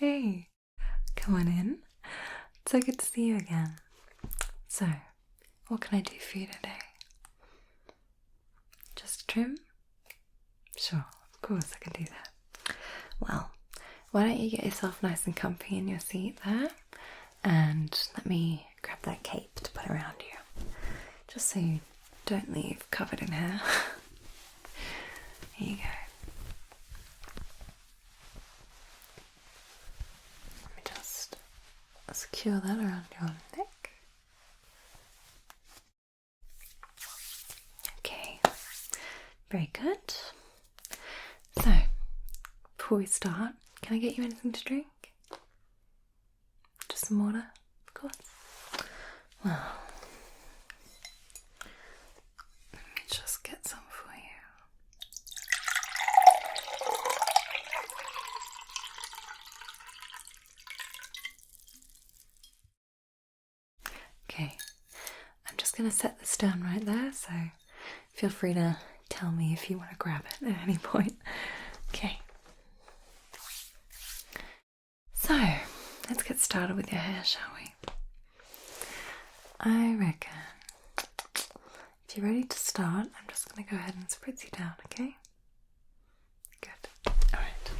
Hey, come on in. It's so good to see you again. So, what can I do for you today? Just trim? Sure, of course I can do that. Well, why don't you get yourself nice and comfy in your seat there, and let me grab that cape to put around you, just so you don't leave covered in hair. Here you go. Let me just secure that around your neck. Okay, very good. So, before we start, can I get you anything to drink? Just some water, of course. Well, let me just get some for you. Okay, I'm just going to set this down right there, so feel free to tell me if you want to grab it at any point. Okay. So, let's get started with your hair, shall we? I reckon if you're ready to start, I'm just going to go ahead and spritz you down, okay? Good. Alright.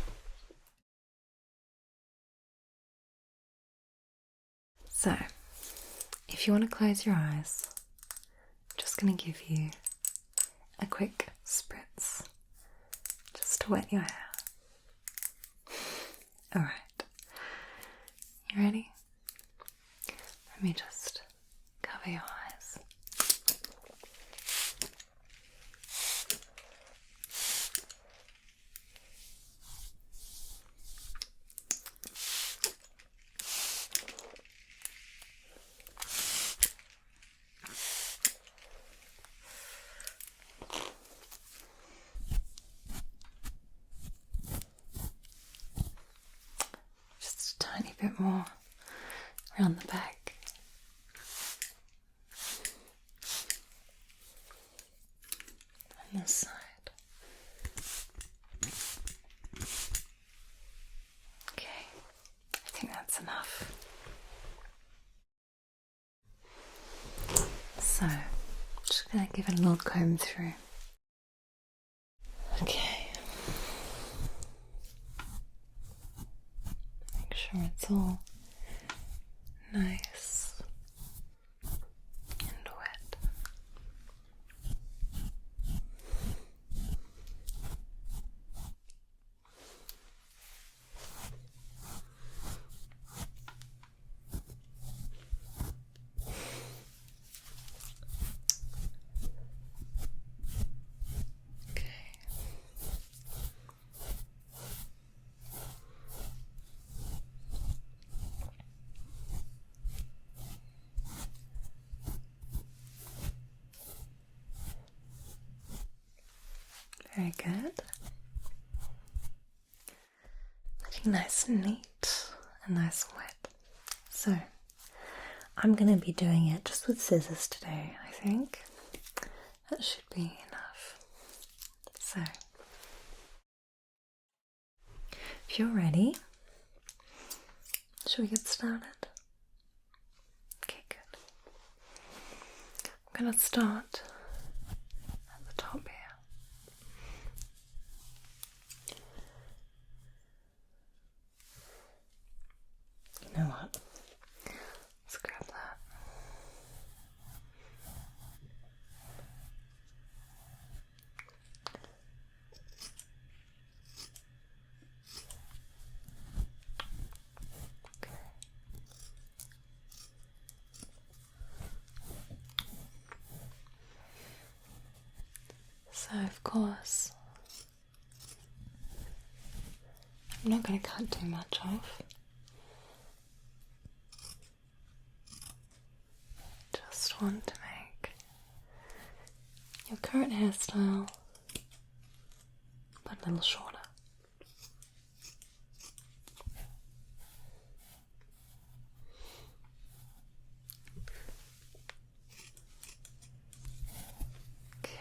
So, if you want to close your eyes, I'm just going to give you a quick spritz just to wet your hair. Alright. You ready? Let me just cover your eyes. Just a tiny bit more around the back. And this side. Okay, I think that's enough. So, I'm just going to give it a little comb through. Okay. Make sure it's all nice and wet. Okay. Very good. Looking nice and neat and nice and wet. So, I'm going to be doing it just with scissors today, I think. That should be enough. So, if you're ready, shall we get started? Okay, good. I'm going to start at the top here. You know what? Let's grab that. Okay. So, of course, I'm not going to cut too much off. Just want to make your current hairstyle but a little shorter. Okay.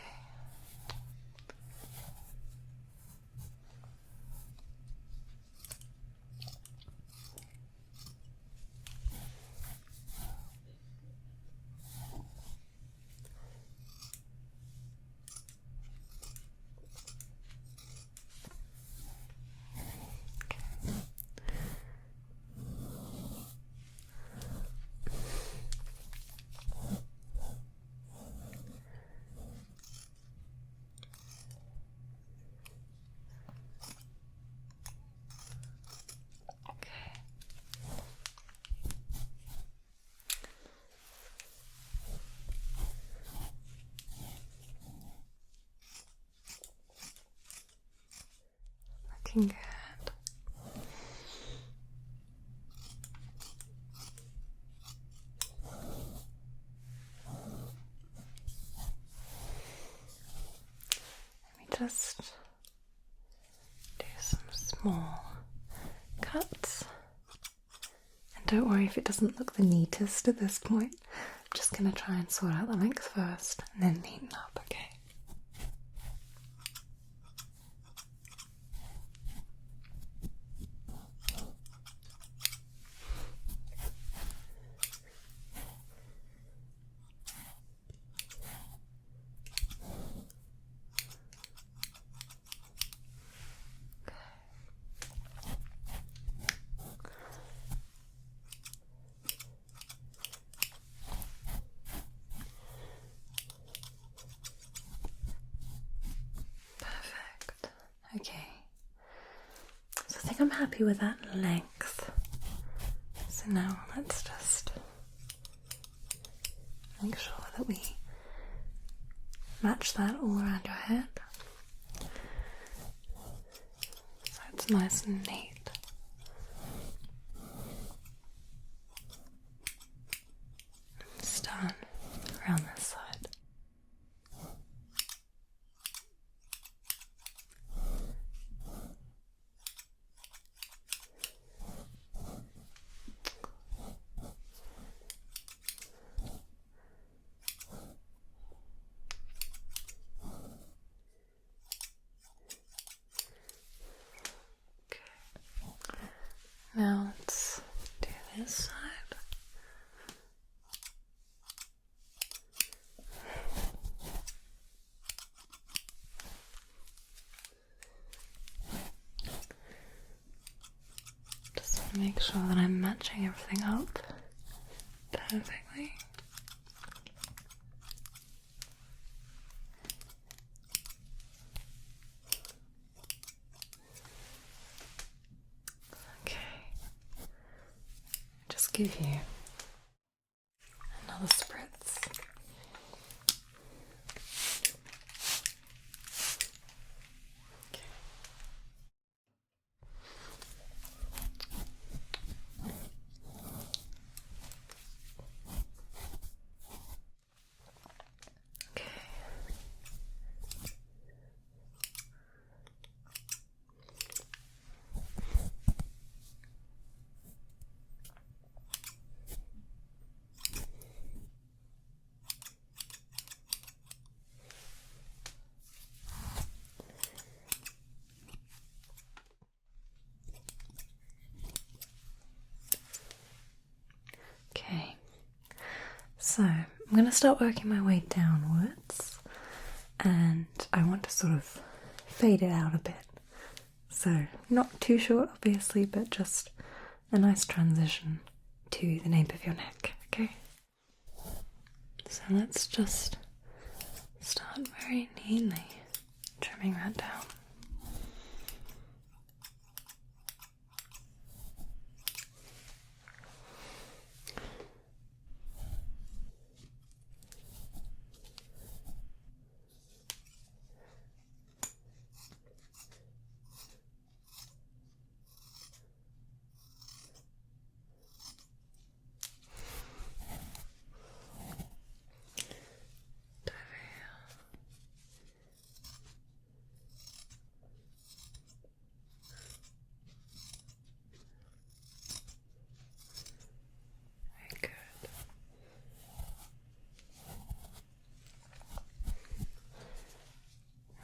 looking good. Let me just do some small cuts. And don't worry if it doesn't look the neatest at this point. I'm just going to try and sort out the length first and then neaten up, okay? Okay, so I think I'm happy with that length. So now let's just make sure that we match that all around your head. So it's nice and neat. Start around this side. Now let's do this side. Just make sure that I'm matching everything up perfectly. Give you another spritz. Okay. Okay. Okay, so I'm going to start working my way downwards, and I want to sort of fade it out a bit. So not too short obviously, but just a nice transition to the nape of your neck, okay? So let's just start very neatly trimming that down.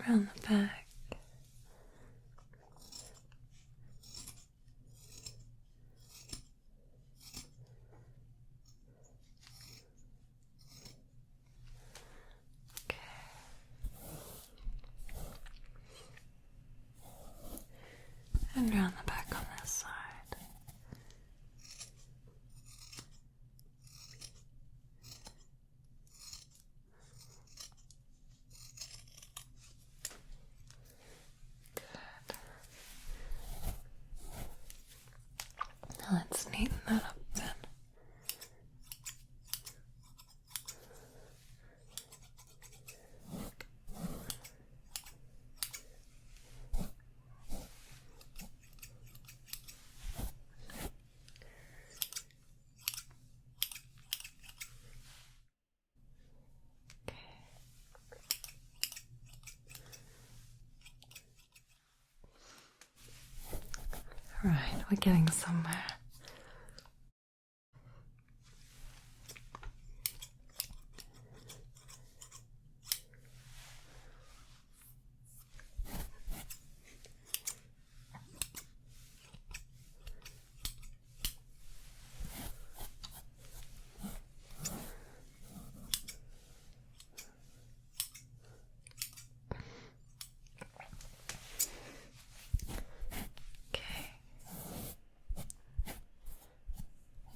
Around the back. Okay. And around the back on this side. Let's neaten that up then. Right, we're getting somewhere.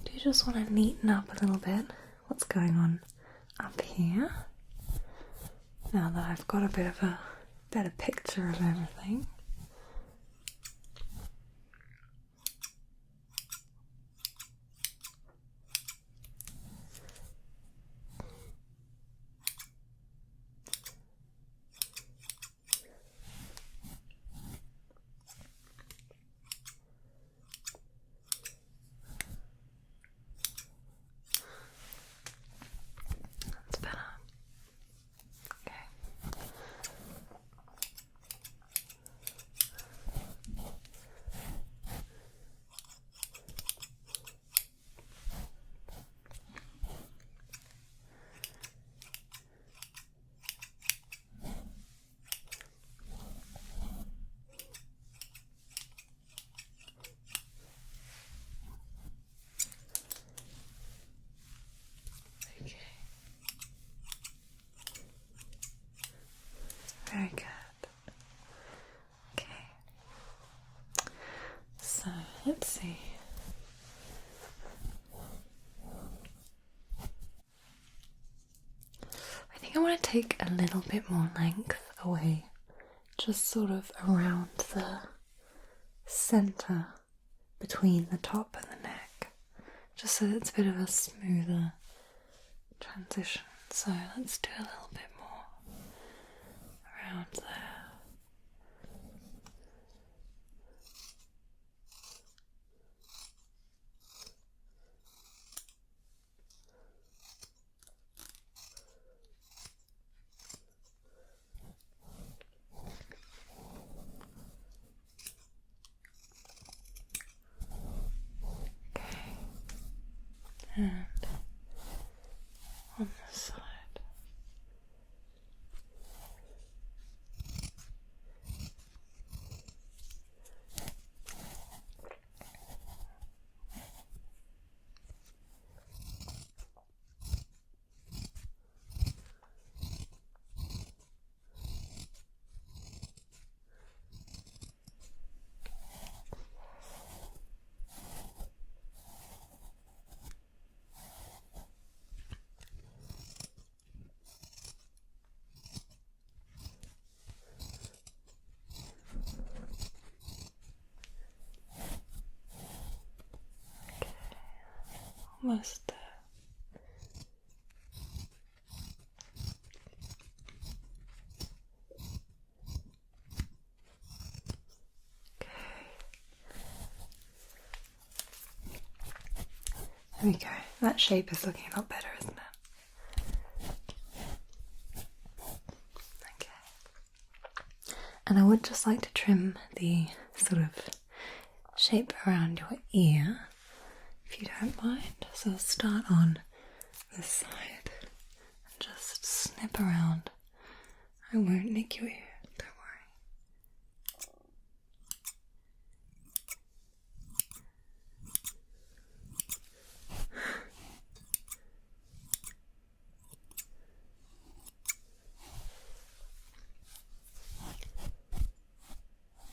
Do you just want to neaten up a little bit what's going on up here? Now that I've got a bit of a better picture of everything. That's better. Okay. Very good. Okay. So let's see. I think I want to take a little bit more length away, just sort of around the center between the top and the neck, just so that it's a bit of a smoother transition. So let's do a little bit more around there. Okay, and on this side. Almost there. Okay. There we go. That shape is looking a lot better, isn't it? Okay. And I would just like to trim the sort of shape around your ear, if you don't mind. So I'll start on this side and just snip around. I won't nick your ear, don't worry.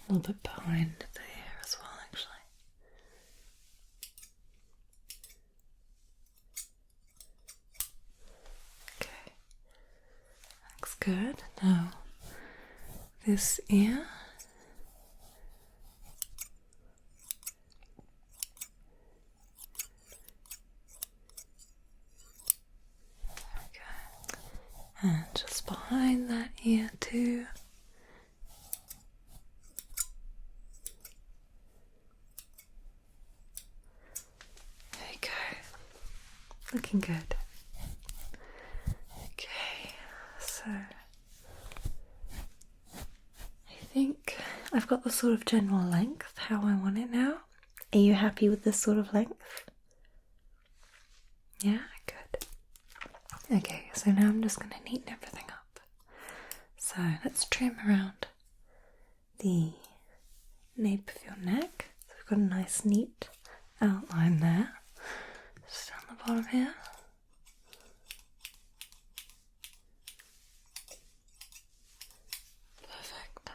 A little bit behind the ear as well, actually. Okay, looks good. Now, this ear. There we go. And just behind that ear too. There you go. Looking good. Okay, so I think I've got the sort of general length. how I want it now. Are you happy with this sort of length? Yeah, good. Okay, so now I'm just going to neaten everything up. So let's trim around the nape of your neck. So we've got a nice neat outline there. Just down the bottom here. Perfect.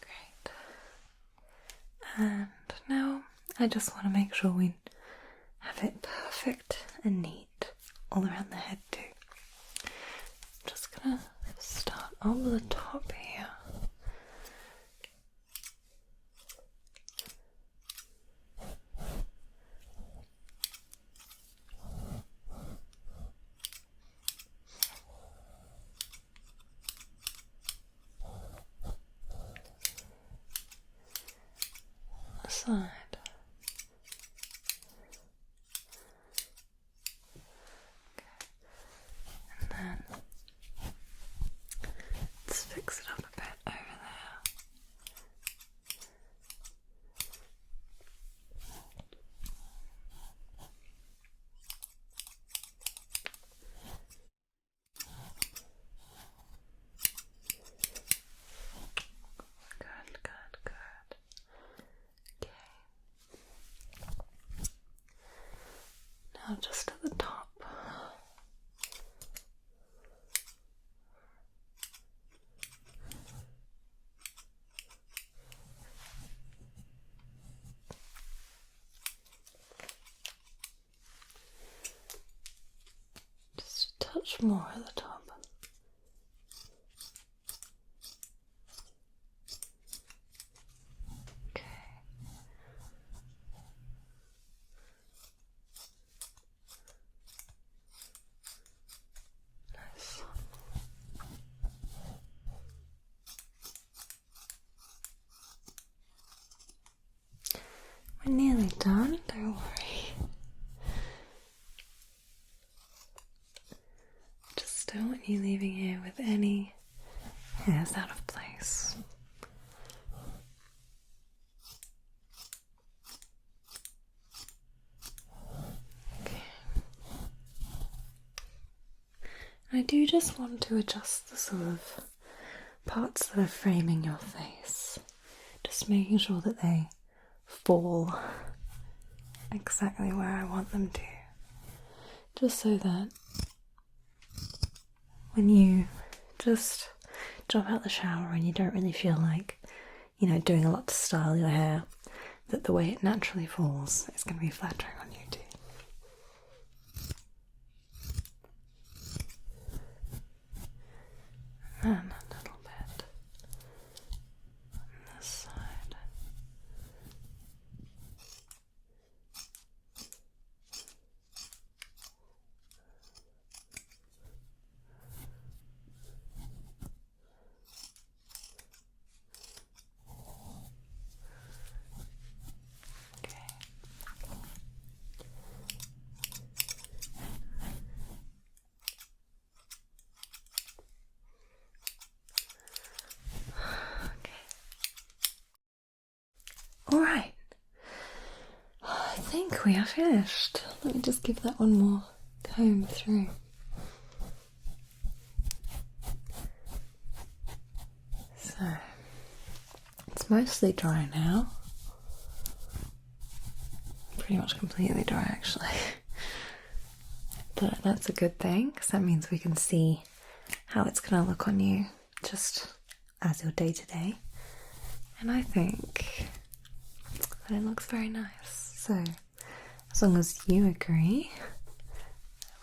Great. And now I just want to make sure we have it perfect and neat all around the head too. I'm just gonna start over the top here. Side. And then let's fix it up a bit over there. Good, good, good. Okay. Now just at the top. Just a touch more at the top. Okay. Nice. We're nearly done, don't worry. Just don't want you leaving here with any hairs out of place. Okay. I do just want to adjust the sort of parts that are framing your face. Just making sure that they fall exactly where I want them to. Just so that when you just jump out the shower and you don't really feel like, doing a lot to style your hair, that the way it naturally falls is going to be flattering on you too. And a little bit on this side. Alright, I think we are finished. Let me just give that one more comb through. So, it's mostly dry now. Pretty much completely dry actually. But that's a good thing, because that means we can see how it's going to look on you just as your day to day. And I think that it looks very nice. So, as long as you agree,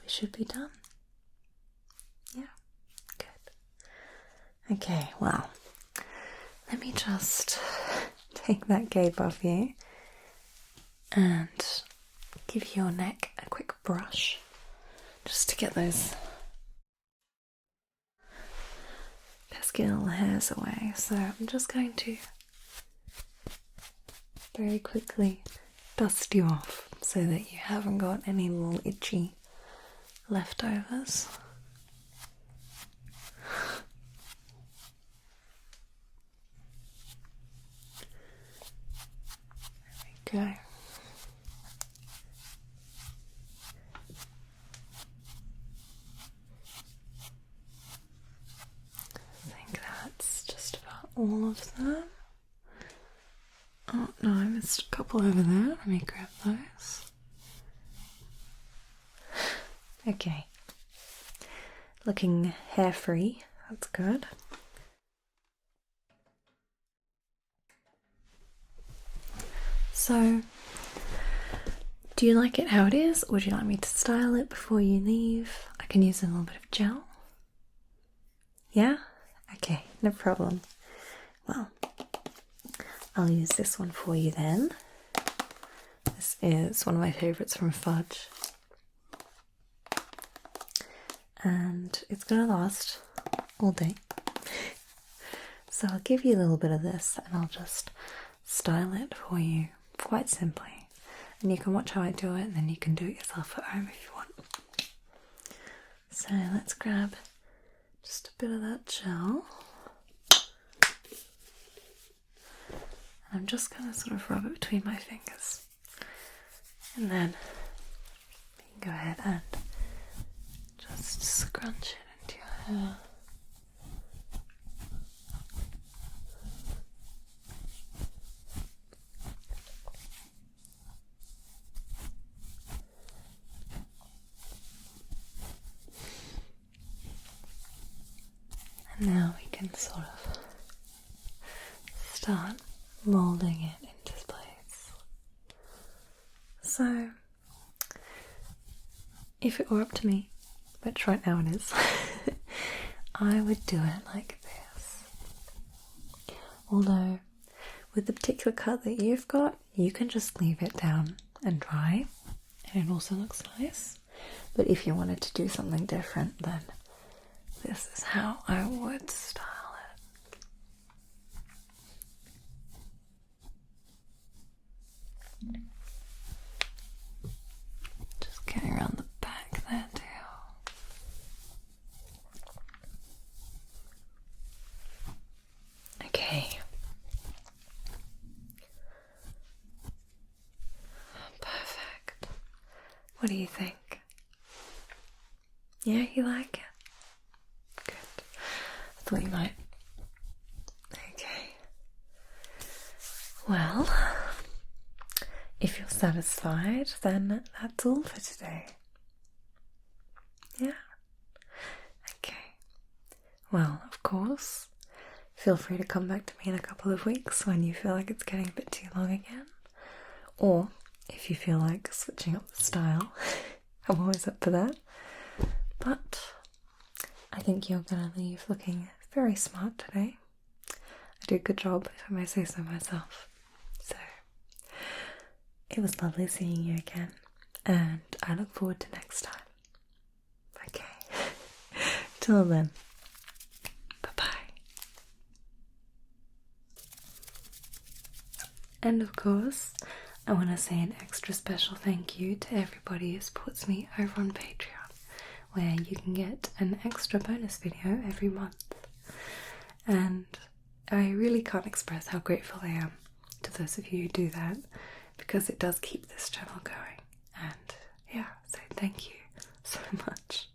we should be done. Yeah, good. Okay, well, let me just take that cape off you and give your neck a quick brush just to get those pesky little hairs away. So I'm just going to very quickly dust you off so that you haven't got any little itchy leftovers Okay. I think that's just about all of them. Oh no, I missed a couple over there. Let me grab those. Okay. Looking hair free. That's good. So, do you like it how it is, or would you like me to style it before you leave? I can use a little bit of gel. Yeah? Okay, no problem. Well, I'll use this one for you then. This is one of my favourites from Fudge. And it's going to last all day. So I'll give you a little bit of this and I'll just style it for you quite simply. And you can watch how I do it and then you can do it yourself at home if you want. So let's grab just a bit of that gel. And I'm just going to sort of rub it between my fingers. And then you can go ahead and just scrunch it into your hair. And now we can sort of start moulding it into place. So, if it were up to me, which right now it is, I would do it like this. Although, with the particular cut that you've got, you can just leave it down and dry, and it also looks nice. But if you wanted to do something different, then this is how I would style it. Just getting around the back there too. Okay. Perfect. What do you think? Yeah, you like it? Good. I thought you might. Okay. Well, if you're satisfied, then that's all for today. Yeah? Okay. Well, of course, feel free to come back to me in a couple of weeks when you feel like it's getting a bit too long again. Or if you feel like switching up the style, I'm always up for that. But I think you're going to leave looking very smart today. I did a good job, if I may say so myself. So, it was lovely seeing you again, and I look forward to next time. Okay. Till then. Bye-bye. And of course, I want to say an extra special thank you to everybody who supports me over on Patreon, where you can get an extra bonus video every month. And I really can't express how grateful I am to those of you who do that, because it does keep this channel going. And yeah, so thank you so much.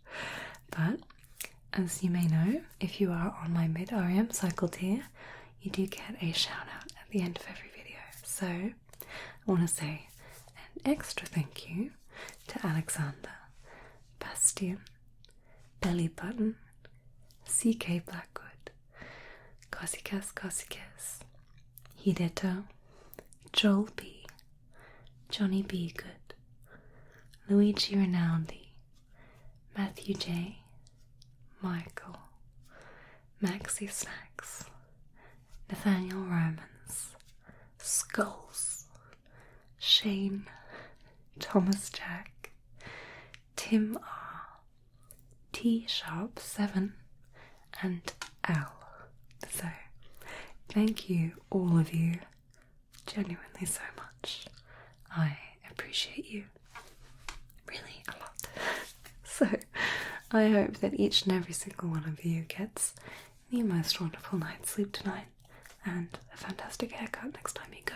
But as you may know, if you are on my mid-REM cycle tier, you do get a shout out at the end of every video. So I want to say an extra thank you to Alexander, Bastian, Belly Button, CK Blackwood, Kosikas, Hideto, Joel B, Johnny B Good, Luigi Rinaldi, Matthew J, Michael, Maxi Snacks, Nathaniel Romans, Skulls, Shane, Thomas Jack, Tim R, T Sharp 7, and Al. So, thank you, all of you, genuinely so much. I appreciate you really a lot. So, I hope that each and every single one of you gets the most wonderful night's sleep tonight and a fantastic haircut next time you go.